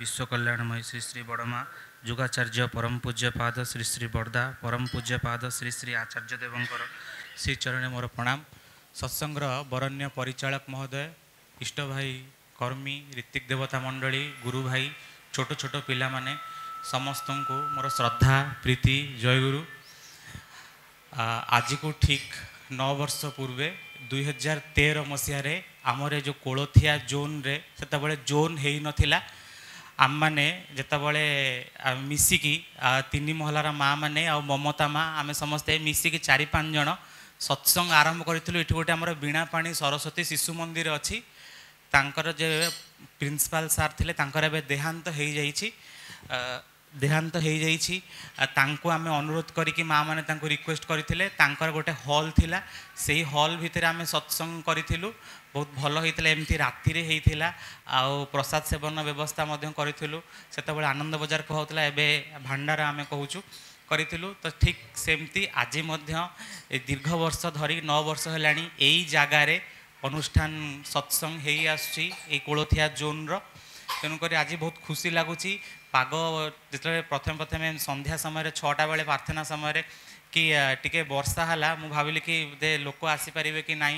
विश्व कल्याणमय श्री श्री बड़मा जुगाचार्य परम पूज्य पाद श्री श्री बड़दा परम पूज्य पाद श्री श्री आचार्य देवंकर श्री चरण मोर प्रणाम। सत्संग्र बरण्य परिचालक महोदय, इष्ट भाई, कर्मी, ऋतिक देवता मंडली, गुरु भाई, छोट छोट पिला माने समस्त को मोर श्रद्धा प्रीति जयगुरु। आज को ठीक 9 वर्ष पूर्वे 2013 मसीह आमर जो कोलोथिया जोन रे से जोन है नथिला। आम मैंने जितेबाला मिसिकी 3 महलार माँ मैंने आ ममता माँ आम समस्ते मिसिकी 4-5 जन सत्संग आरंभ करूँ। ये गोटे आम बीणा पाणी सरस्वती शिशु मंदिर अच्छी तांकर जे प्रिंसिपाल सार थे देहांत हो जाइछि। देहांत हो जाइछि तांको आमे अनुरोध करिकि माँ मैंने रिक्वेस्ट करथिले। तांकर गोटे हॉल थिला, सेही हॉल भितर आमे सत्संग करिथिलु। बहुत भल होइतिला, एमती राति रे हेइतिला। आउ प्रसाद सेवन व्यवस्था मध्य करिथिलु। सेतबेले आनंद बजार कहउतला, एबे भंडारा आमे कहूछु करिथिलु। तो ठीक सेमती आज मध्य दीर्घ वर्ष धरी 9 वर्ष हेलानी एई जागा रे अनुष्ठान सत्संग हेई आसुची ए कोलोथिया जोन रो। तेणुक आज बहुत खुशी लगुच। पाग जो प्रथम प्रथम संध्या समय 6टा बेले प्रार्थना समय कि टिके वर्षा है, मु भाविली कि लोक आसीपारे कि ना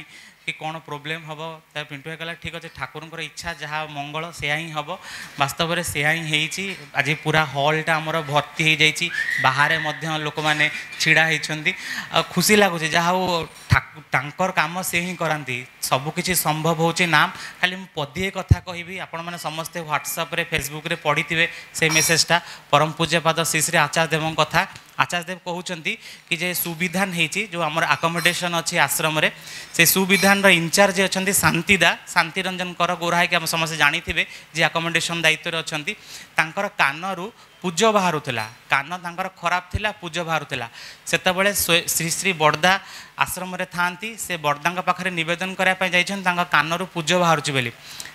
कि कौन प्रोब्लेम हम। पिंटू कहला ठीक अच्छे, ठाकुर इच्छा जहाँ मंगल से ही हम। वास्तव में से ही आज पूरा हॉलटा आमर भर्ती हो जाइए। बाहर लोक मैंने छिड़ा होती। खुशी लगुच जहाँ तांकर काम से ही कराती। सबकि संभव हो नाम खाली पदिए कथा कहि आपण मैंने समस्ते व्हाट्सएप रे फेसबुक रे पढ़ी थे से मेसेजटा परम पूज्य पाद श्री श्री आचार्य देव कथा। आचार्य देव कहते कि जे सुविधान होती जो आम आकोमोडेशन अच्छी आश्रम रे, से सुविधान इंचार्ज अच्छा शांतिदा शांति रंजन कर गोरा है समस्त जानी थे जे आकोमोडेशन दायित्व अच्छा कानरू पूज बाहरुला। कान तांकर खराब थिला, पूज बाहरुला। सेतबेले श्री श्री बड़दा आश्रम रे थांती। से बड़दा पाखरे निवेदन करने जाइछन तांका कानरू पूज बाहरुची बेली।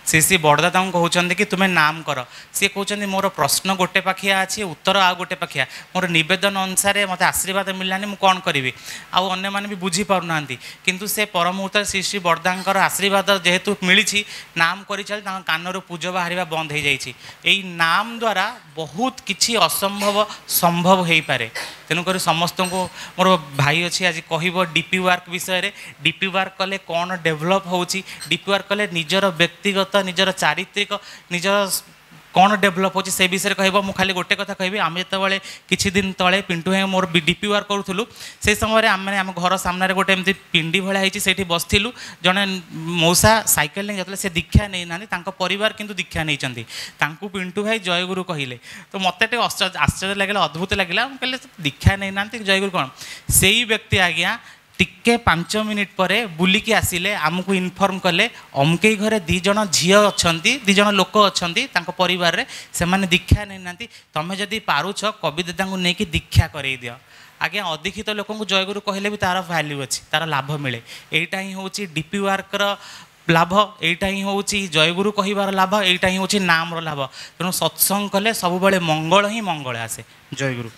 श्री श्री बड़दा कहते कि तुम्हें नाम कर। सी कहते मोर प्रश्न गोटे पाखिया अच्छी, उत्तर आ गोटे पाखिया। मोर निवेदन अनुसार मत आशीर्वाद मिललानी, मु कौन करी। आउ अन्य माने भी बुझी पारु नांती। किंतु से परम मुहूर्त श्री श्री बड़दांकर आशीर्वाद जेहेतु मिली नाम कर चल कानरू पूज बाहर बंद हो जाइए। यही नाम द्वारा बहुत किछि असंभव संभव हो पारे। तेणुक समस्त को मोर भाई अच्छी आज कह डीपी वर्क विषय। डीपी वर्क कले कौन डेभलप होची, डीपी वर्क कले निजर व्यक्तिगत निजर चारित्रिक निजर कौन डेभलप होची से विषय कह। मुझे खाली गोटे कथा कहि, आम जो किछि दिन तले पिंटू भाई मोर डीपी वर्क करूँ से समय आम घर सामने गोटे एमती पिंडी भाई से बसलु। जड़े मौसा साइकेल नहीं जाते, से दीक्षा नहीं ना, परिवार किंतु दीक्षा नहीं। पिंटू भाई जयगुरु कहले तो मत आश्चर्य लगे, अद्भुत लगे। कहले दीक्षा नहीं ना जयगुरु कौन। से ही व्यक्ति आज्ञा टिके 5 मिनिट पर बुलिकी आसिले, आमको इनफर्म कले अमके घरे 2 जन झी अच्छा, 2 जन लोक अच्छा परिवार रे, से माने दीक्षा नहीं ना। तमें जदि पारुछ कविदाता को लेकिन दीक्षा करई दियो। आज्ञा अदीक्षित लोक जयगुरु कहले भी तार भैल्यू अच्छी, तार लाभ मिले। यहीटा ही हूँ डीपी वर्क लाभ, यहीटा ही हूँ जयगुरु कहबार लाभ, यहीटा ही हूँ नाम लाभ। तेणु सत्संग कले सब मंगल ही मंगल आसे। जयगुरु।